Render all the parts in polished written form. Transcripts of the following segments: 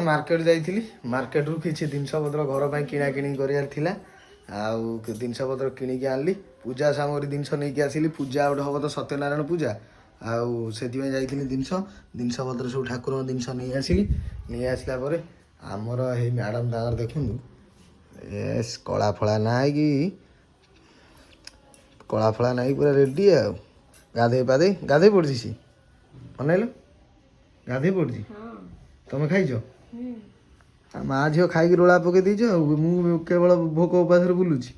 Market जाइली market रु किसी जिनस पत्र घर पर किणाकिणी करार आउ जिनस पत्र किणिकी आनली पूजा सामग्री जिनस नहीं आसली पूजा गोटे हम तो सत्यनारायण पूजा आउ से जिनस जिनस पत्र सब ठाकुर जिनस नहीं आसली नहीं आसला आमर हे मैडम तार देखु एस कला फला ना कि कला फला ना पूरा रेडी आ गाधे पाधे गाधे पड़ी सी अनैल गाधे पड़ी तुम खाइज माँ झील खाई रोला पकई देच केवल भोक उपास बुलूची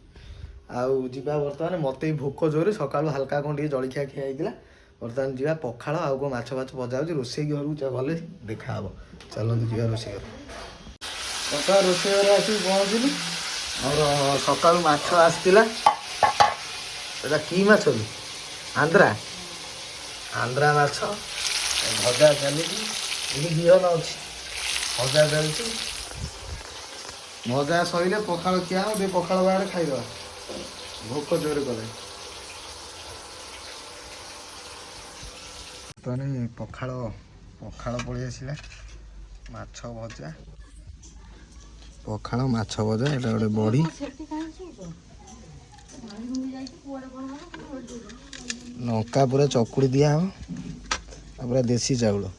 आउ जा बर्तमान मत भोक जोरे सका हाल्का कौन जलखिया खिया बर्तमान जा पखाड़ आउ कौन माछ फाछ भजा हो रोसे घर को गले देखा चलते जा रोसे घर बर्तमान रोसे घर आस पहुँचली और सका माछ आसला कि माछ आंध्रा आंध्रा माछ भजा चली बिहन अच्छी भजा चलती भजा सैले पखाड़ खिया हो पखाड़ बाड़े खाईद भोक जोरे कले बर्तमान पखाड़ पखाड़ पलि आसला माछ भजा पखाड़ माछ भजा एटा गोटे बड़ी लंका पूरा चकुड़ी दिया हम पूरा देसी चाउल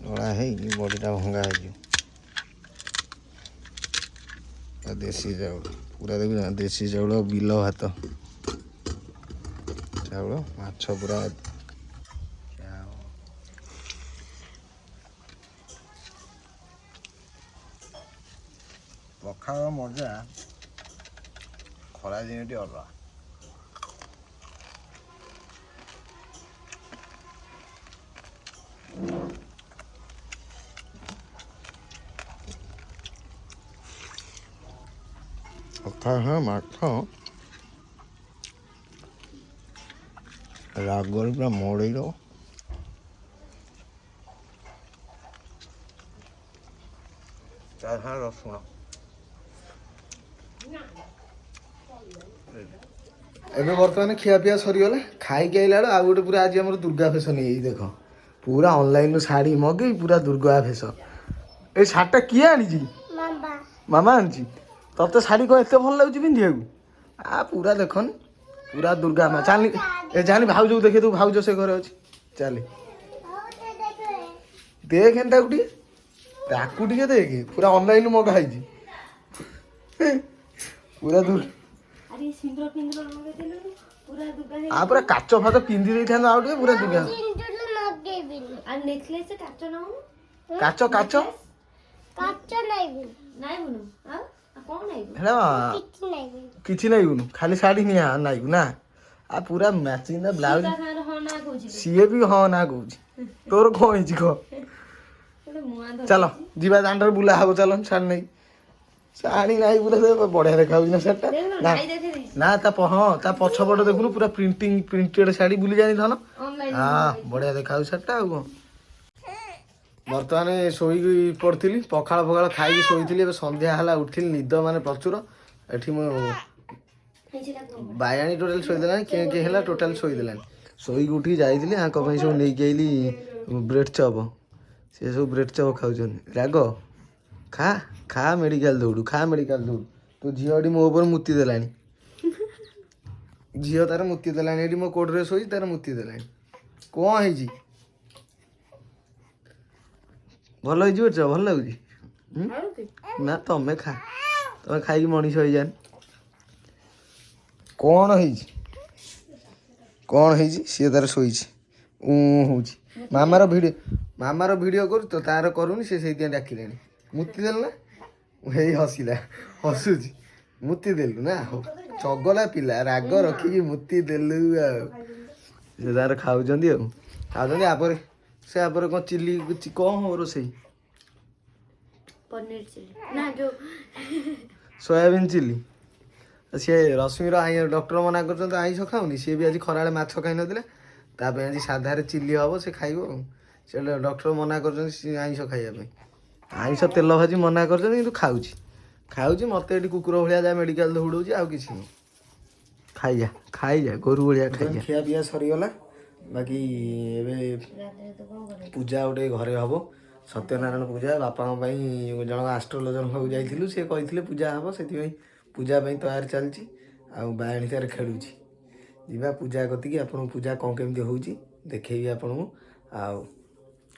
लड़ा है बड़ीटा भंगा हो देसी चाउल पूरा देख देसी चाउल बिल भात चाउल माछ पूरा पखाड़ मजा खरा दिन अलग पखाड़ माछ रागर पूरा मड़ई दो रसुण एबे बर्तमान खियापिया सरीगला खाई आइला आ गोटे पूरा आज आम दुर्गा फेस नहीं देख पूरा ऑनलाइन शाढ़ी मगे पूरा दुर्गा फेस ए शाढ़ीटा किए आनी मामा आनी तते शाढ़ी कौन एत भल लगे पिंधा आ पूरा देखन पूरा दुर्गा माँ चल ए जानी भाउज को देखे तू भाउज से घरे अच्छी चल देख एंता टे देख पूरा ऑनलाइन मगाई पूरा दूर आ पूरा काच फाच पिंधि देई था आउ पूरा दुर्गा काच काच किसी नहीं बुनु खाली शाढ़ी नहीं नाइबू ना आ पूरा मैचिंग ब्लाउज सीए भी हाँ ना कौच तोर कौन कह चलो जीवा दांडर बुला हम चल शाढ़ी नहीं शाढ़ी नहीं पूरा बढ़िया देखा ना शाढ़ीटा ना ना हाँ ता पछपट देखुन पूरा प्रिंटिंग प्रिंटेड शाढ़ी बुली जानी धन हाँ बढ़िया देखा शाढ़ीटा आ बर्तमान शोई पड़ी पखाड़ फखाड़ खाई शोई सन्ध्या है उठिल निद मान प्रचुर एटी मो बायाणी टोटाल शोदेला किए है टोटाल शोदेला शोई उठी जाइली सब नहीं आइली ब्रेड चप सी सब ब्रेड चप खाऊ राग खा खा मेडिकल दौड़ू खा मेडिकल दौड़ू तो झील मो ऊपर मुति देला झील तार मुति देला मो कोड्रे शोई तार मुति देला कौन है भल हो भल लगुच ना तमें खा तमें खाई मनीष हो जान कौन है कौन है सी तार शोई हूँ मामार भिड कर तो तार करूनी से डाकिले मुति देल ना हे हसिला हसुची मुति देलु ना चगला पिला राग रखिकी मुति देलु से तार खाऊँ खाऊँ से आप कौन चिल्ली कौन हो रोसे पनीर चिल्ली ना जो सोयाबीन चिल्ली सी रश्मिर डॉक्टर मना कर आईष खाऊनी सी भी आज खरा माछ खाई ना आज साधार चिल्ली हम से खाइब से डॉक्टर मना कर आईष खाइबा आईष तेल भाजी मना कर खाऊँ मत ये कुकुर भाया जा मेडिकल दौड़ आउ कि ଖାଇଯା ଗୋରୁ ଭଳିଆ ଖାଇଯା। ଖିଆ ପିଆ ସରିଗଲା ବାକି ଏବେ ପୂଜା ଗୋଟେ ଘରେ ହବ ସତ୍ୟନାରାୟଣ ପୂଜା। ବାପାଙ୍କ ପାଇଁ ଜଣକ ଆଷ୍ଟ୍ରୋଲୋଜର ପାଖକୁ ଯାଇଥିଲୁ, ସେ କହିଥିଲେ ପୂଜା ହବ, ସେଥିପାଇଁ ପୂଜା ପାଇଁ ତୟାରି ଚାଲିଛି। ଆଉ ବାୟାଣିଟାରେ ଖେଳୁଛି, ଯିବା ପୂଜା କତିକି। ଆପଣଙ୍କୁ ପୂଜା କ'ଣ କେମିତି ହେଉଛି ଦେଖେଇବି ଆପଣଙ୍କୁ। ଆଉ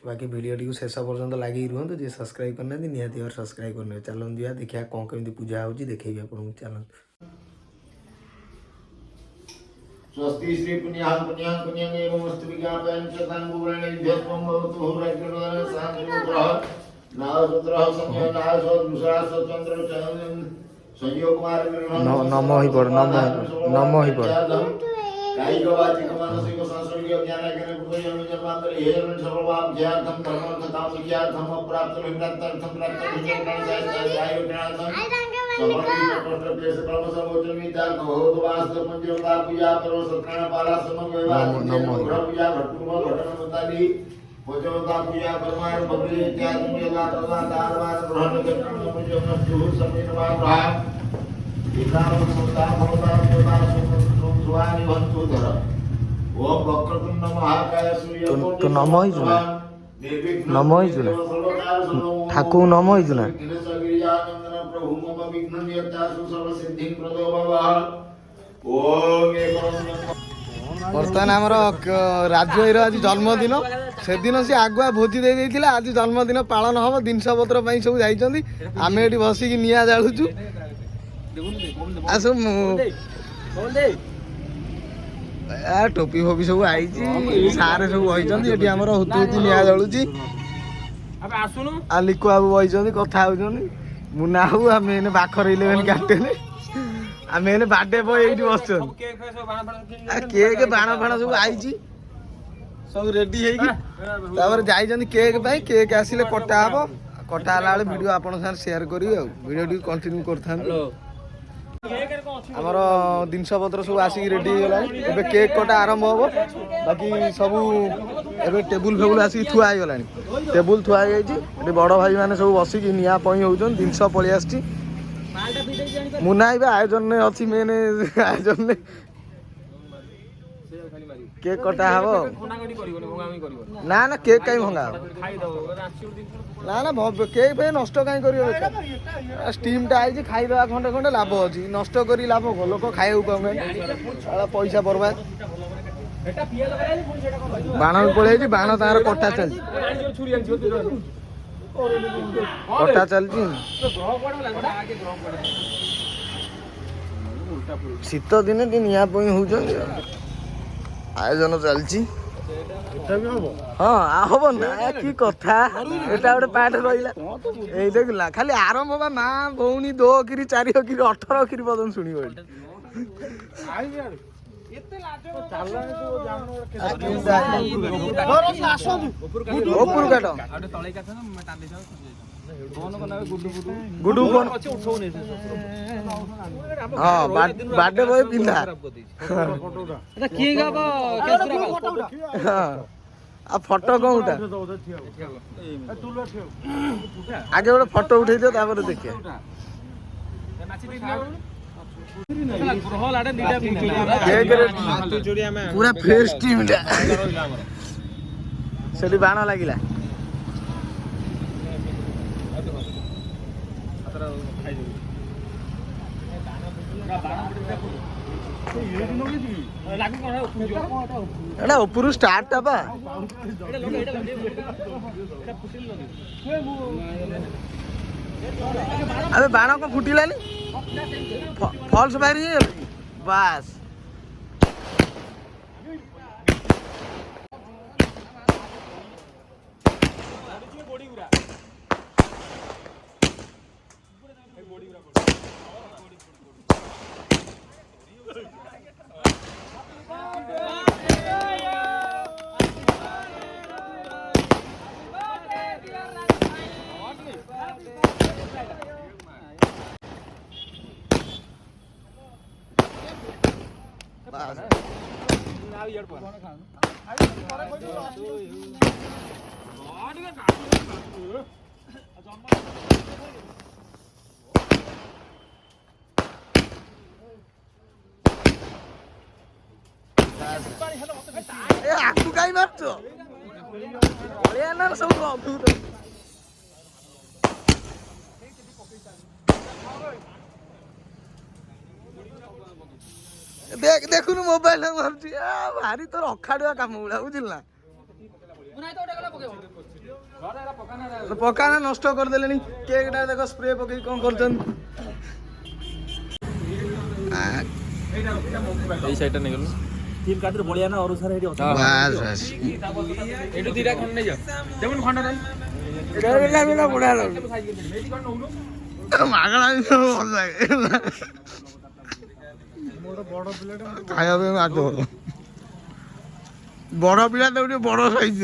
ବାକି ଭିଡ଼ିଓଟିକୁ ଶେଷ ପର୍ଯ୍ୟନ୍ତ ଲାଗିକି ରୁହନ୍ତୁ। ଯିଏ ସବସ୍କ୍ରାଇବ୍ କରିନାହାନ୍ତି ନିହାତି ଭାବରେ ସବସ୍କ୍ରାଇବ୍ କରିନେବେ। ଚାଲନ୍ତୁ ଯିବା ଦେଖିବା କ'ଣ କେମିତି ପୂଜା ହେଉଛି ଦେଖେଇବି ଆପଣଙ୍କୁ, ଚାଲନ୍ତୁ। स्वस्ति श्री पुण्यां पुण्यां पुण्यां एवमस्तु विज्ञापयन् चतां गुणेभ्यस्त्वं भवतु भूराज्ञोदन शान्तिरुद्रः नारसुद्रः संयो नारसोद्भुषा स्वतंत्र संयोग कुमार नमो हि पड़ नमो हि पड़ कायिक वाचिक मानसिक सांस्कृतिक ज्ञान ज्ञान पूजन जन्मांतर हेरन सर्वभाव ज्ञार्थम धर्मर्थ काम विज्ञार्थम प्राप्त विप्राप्तार्थम प्राप्त विजय गण साय ज्ञानर्थम समर्पित प्रश्न पेश कर्म समोचन विचार भगवत वास्तव पंचमता पूजा पर्व सत्कर्ण पाला समग्र विवाह नमो पूजा भट्टुम भटन मुतादि पंचमता पूजा परमार बकरी इत्यादि मेला तथा दारवार ग्रहण करने मुझे मस्तु समीर वाह विकार समता भवता देवता सुवानि भंतु धर ओम वक्रतुंड महाकाय सूर्य तो नमो ही जुना नमो ही जुना ठाकुर नमो ही जुना प्रभु मम विघ्न नियतासु सर्व सिद्धि प्रदो भवः ओम ବର୍ତ୍ତମାନ ଆମର ରାଜୁ ଭାଇର ଆଜି ଜନ୍ମଦିନ। ସେଦିନ ସେ ଆଗୁଆ ଭୋଜି ଦେଇଥିଲା, ଆଜି ଜନ୍ମଦିନ ପାଳନ ହେବ। ଜିନିଷ ପତ୍ର ପାଇଁ ସବୁ ଯାଇଛନ୍ତି, ଆମେ ଏଠି ବସିକି ନିଆଁ ଜାଳୁଛୁ। ଟୋପି ଫୋପି ସବୁ ଆଇଛି, ସାରେ ସବୁ ବହିଛନ୍ତି ଏଠି। ଆମର ହୁତୁ ହୁତୁ ନିଆଁ ଜଳୁଛି। ଆଉ ଲିକୁ ବାବୁ ବହିଛନ୍ତି କଥା ହଉଛନ୍ତି। ମୁନା ବାବୁ ଆମେ ଏନେ ପାଖରେ 11 କ୍ୟାପ୍ଟେନ୍, ଆମେ ଏନେ ବାର୍ଥଡେ ବୟ ଏଇଠି ବସିଛନ୍ତି। କେକ୍ ବାଣ ଫାଣ ସବୁ ଆଇଛି, ସବୁ ରେଡି ହେଇକି ତାପରେ ଯାଇଛନ୍ତି କେକ୍ ପାଇଁ। କେକ୍ ଆସିଲେ କଟା ହବ, କଟା ହେଲା ବେଳେ ଭିଡ଼ିଓ ଆପଣଙ୍କ ସାଙ୍ଗରେ ସେୟାର କରିବି। ଆଉ ଭିଡ଼ିଓ ଟିକେ କଣ୍ଟିନ୍ୟୁ କରିଥାନ୍ତୁ। ଆମର ଜିନିଷ ପତ୍ର ସବୁ ଆସିକି ରେଡି ହେଇଗଲାଣି, ଏବେ କେକ୍ କଟା ଆରମ୍ଭ ହବ। ବାକି ସବୁ ଏବେ ଟେବୁଲ ଫେବୁଲ ଆସିକି ଥୁଆ ହେଇଗଲାଣି, ଟେବୁଲ ଥୁଆ ହେଇଯାଇଛି। ଏଠି ବଡ଼ ଭାଇମାନେ ସବୁ ବସିକି ନିଆଁ ପଇଁ ହେଉଛନ୍ତି। ଜିନିଷ ପଳେଇ ଆସିଛି। ମୁନା ଭାଇ ଆୟୋଜନରେ ଅଛି, ମେନ୍ ଆୟୋଜନରେ କେକ୍ କଟା ହବ। ନା ନା କେକ୍ କାହିଁ ଭଙ୍ଗା ହବ? ନା ନା କେକ୍ ଫେକ୍ ନଷ୍ଟ କାହିଁ କରିବ? ଷ୍ଟିମ୍ ଟା ଆଇଛି, ଖାଇଦେବା ଖଣ୍ଡେ ଖଣ୍ଡେ ଲାଭ ଅଛି। ନଷ୍ଟ କରି ଲାଭ କଣ? ଲୋକ ଖାଇବାକୁ ପାଉନାହାନ୍ତି, ପଇସା ବର୍ବାଦ। ବାଣ ବି ପଳେଇଛି, ବାଣ ତାଙ୍କର କଟା ଚାଲିଛି, କଟା ଚାଲିଛି। ଶୀତ ଦିନେ ଟିକେ ନିଆଁ ପଇଁ ହଉଛନ୍ତି, ଆୟୋଜନ ଚାଲିଛି। ହଁ ହବ ନା, କି କଥା ଏଟା ଗୋଟେ ପାଠ ରହିଲା। ଏଇ ଦେଖିଲା ଖାଲି ଆରମ୍ଭ ବା, ମା ଭଉଣୀ 2 କିରି 4 କିରି 18 କିରି ପର୍ଯ୍ୟନ୍ତ ଶୁଣିବ। ଉପରୁ କାଟ ଗୁଡୁ ଫୋନ। ହଁ ବାର୍ଥଡେ ବୟ ପିନ୍ଧା। ଆଉ ଫଟୋ କୋଉଟା? ଆଗେ ଗୋଟେ ଫଟୋ ଉଠେଇ ଦିଅ, ତାପରେ ଦେଖିବା। ପୁରା ଫ୍ରେଶ ଟିମ୍ ଟା। ସେଠି ବାଣ ଲାଗିଲା। ଏଟା ଉପରୁ ଷ୍ଟାର୍ଟ ଟା ବା। ଆବେ ବାଣ କଣ ଫୁଟିଲାନି? ଫଲ୍ସ ବାହାରି ହେଇଗଲା ବାସ୍। ଏ ଆକୁ କାଇଁ ମାରୁଛ? ପଳେଆ ନା ସବୁ ଅଦ୍ଭୁତ। ଦେଖୁନୁ ମୋବାଇଲ ମାରୁଛି। ଭାରି ତୋର ଅଖାଡୁଆ କାମ ଗୁଡା ବୁଝିଲ ନା। ପକାନା ନଷ୍ଟ କରିଦେଲେଣି। କେକ୍ ଟା ଦେଖ ସ୍ପ୍ରେ ପକେଇ କଣ କରୁଛନ୍ତି। এই সাইডটা নেই গেল তিন কাদের বলিয়া না অরুসার এটি আছে বাস বাস এটু দিটা খন্ড নেই যা যেমন খন্ড নাই এটা বিনা বড়া লাগে মাগଣା ଭଲ ଲାଗେ ଖାଇବା ପାଇଁ ମାଛ ଭଲ ବଡ଼ ପିଲା ତ ଗୋଟେ ବଡ଼ ସାଇଜ